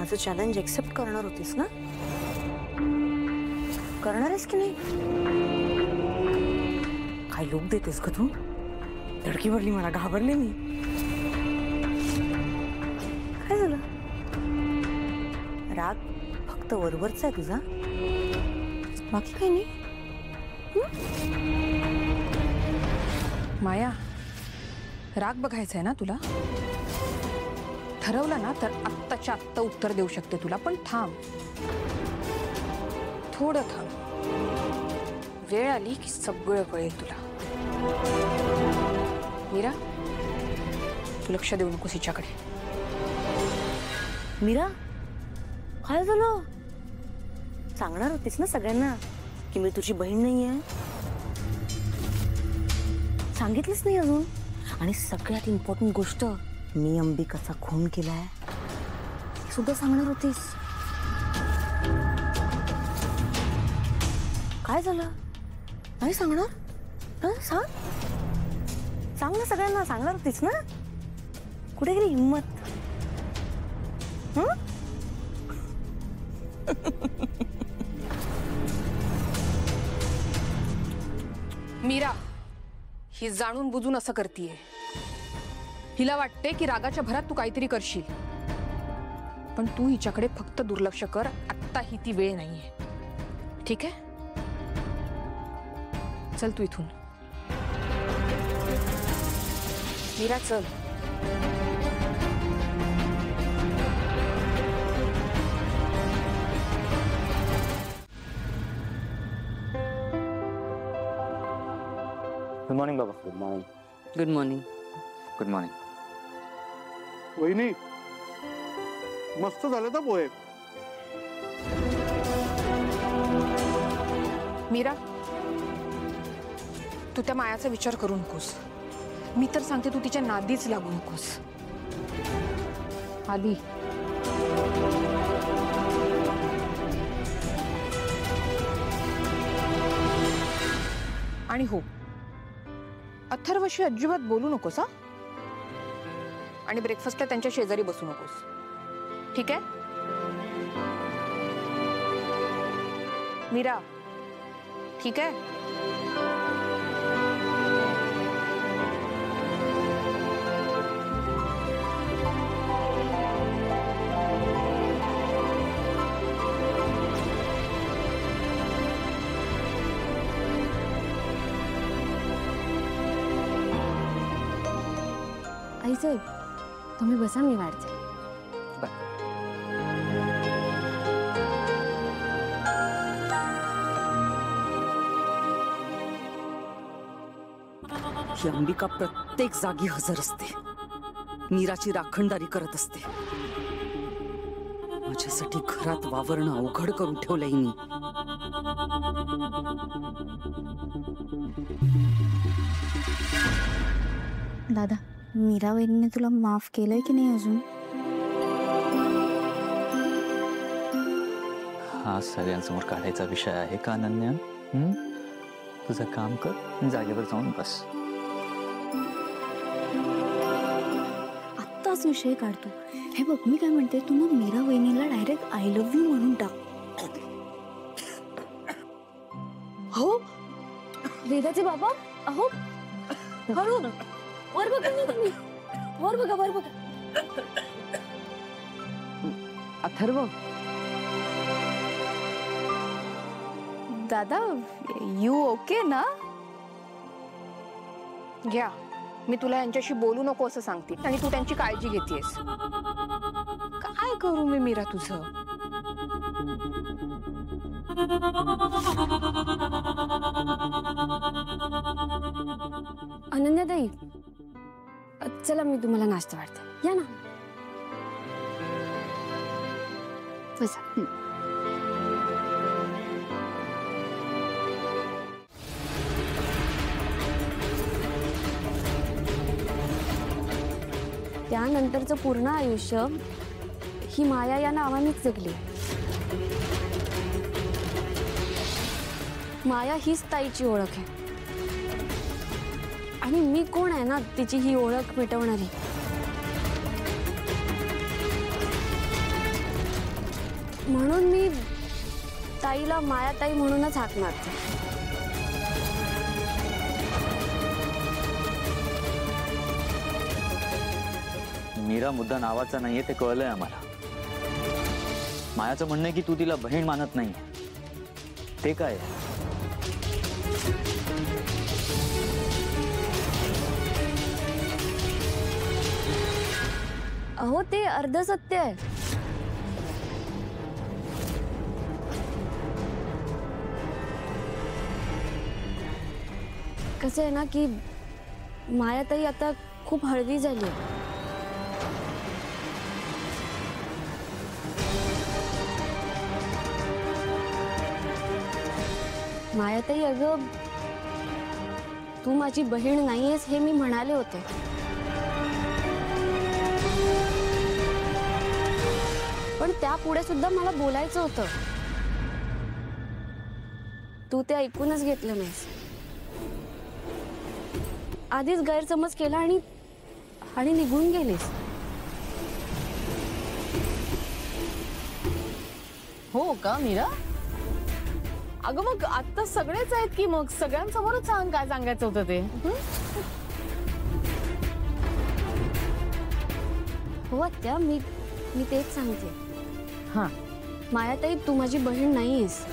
माझं challenge accept करणार होतीस ना? करणार आहेस की नाही? काय लोक देतेस का तू? धडकी भरली मला, घाबरले मी. काय झालं? राग फक्त वरवरचा आहे तुझा, बाकी काही नाही? माया, राग बघायचा आहे ना तुला? ठरवलं ना तर आत्ताच्या आत्ता उत्तर देऊ शकते तुला, पण थांब, थोडं थांब. वेळ आली की सगळं कळेल तुला. मीरा, तू लक्ष देऊ नकोस हिच्याकडे. मीरा, काय झालं? सांगणार होतीस ना सगळ्यांना की मी तुझी बहीण नाहीये? सांगितलीच नाही अजून. आणि सगळ्यात इम्पॉर्टंट गोष्ट, मी अंबिकाचा खून केलाय हे सुद्धा सांगणार होतीस. काय झालं? नाही सांगणार? सांग सांग ना सगळ्यांना. सांगणार होतीस ना? कुठे गेली हिम्मत? मीरा, ही जाणून बुजून असं करतीये. हिला वाटते की रागाच्या भरात तू काहीतरी करशील, पण तू हिच्याकडे फक्त दुर्लक्ष कर. आत्ता ही ती वेळ नाहीये, ठीक आहे? चल तू इथून. मीरा चल. गुड मॉर्निंग बाबा. Good morning. Good morning. Good morning. वहिनी, मस्त झाले ना पोहे. मीरा, तू त्या मायाचा विचार करू नकोस. मी तर सांगते तू तिच्या नादीच लागू नकोस. आली. आणि हो, अथर्वशी अजिबात बोलू नकोस हा. आणि ब्रेकफास्टला त्यांच्या शेजारी बसू नकोस, ठीक आहे? मीरा, ठीक आहे? आई साहेब, तुम्ही बसा, मी वाढते. ही अंबिका प्रत्येक जागी हजर असते, मीराची राखणदारी करत असते. माझ्यासाठी घरात वावरणं अवघड करून ठेवलंय मी. दादा, मीरा वहिनीने तुला माफ केलंय की नाही अजून? हा सगळ्यांसमोर काढायचा विषय आहे का अनन्या? तुझं काम कर, जागेवर जाऊन बस. आत्ताच विषय काढतो. हे बघ, मी काय म्हणते, तू ना मीरा वहिनीला डायरेक्ट आय लव्ह यू म्हणून टाक. हो वेदाचे बाबा, अहो हळू, वर बघा ना तुम्ही, वर बघा, वर बघा. अथर्व, दादा, यू ओके ना? घ्या, मी तुला यांच्याशी बोलू नको असं सांगते आणि तू त्यांची काळजी घेतेस. काय करू मी मीरा तुझं? अनन्याताई, चला मी तुम्हाला नाश्ता वाढते, या ना. बसा. त्यानंतरचं पूर्ण आयुष्य ही माया या नावानेच जगली. माया हीच ताईची ओळख आहे आणि मी कोण आहे ना तिची ही ओळख मिटवणारी. म्हणून मी ताईला मायाताई म्हणूनच हाक मारते. मीरा मुद्दा नावाचा नाहीये ते कळलंय आम्हाला. मायाचं म्हणणं आहे की तू तिला बहीण मानत नाही. ते काय? अहो ते अर्ध सत्य आहे. कसं आहे ना की मायाताई आता खूप हळवी झाली आहे. मायाताई अगं तू माझी बहीण नाहीयेस हे मी म्हणाले होते. पण त्यापुढे सुद्धा मला बोलायचं होतं. तू ते ऐकूनच घेतलं नाहीस. आधीच गैरसमज केला आणि निघून गेलीस. हो का मीरा? अगं मग आता सगळेच आहेत की मग सगळ्यांसमोरच सांग काय सांगायचं होतं ते. हो आत्या मी तेच सांगते. हा मायाताई तू माझी बहीण नाहीयेस.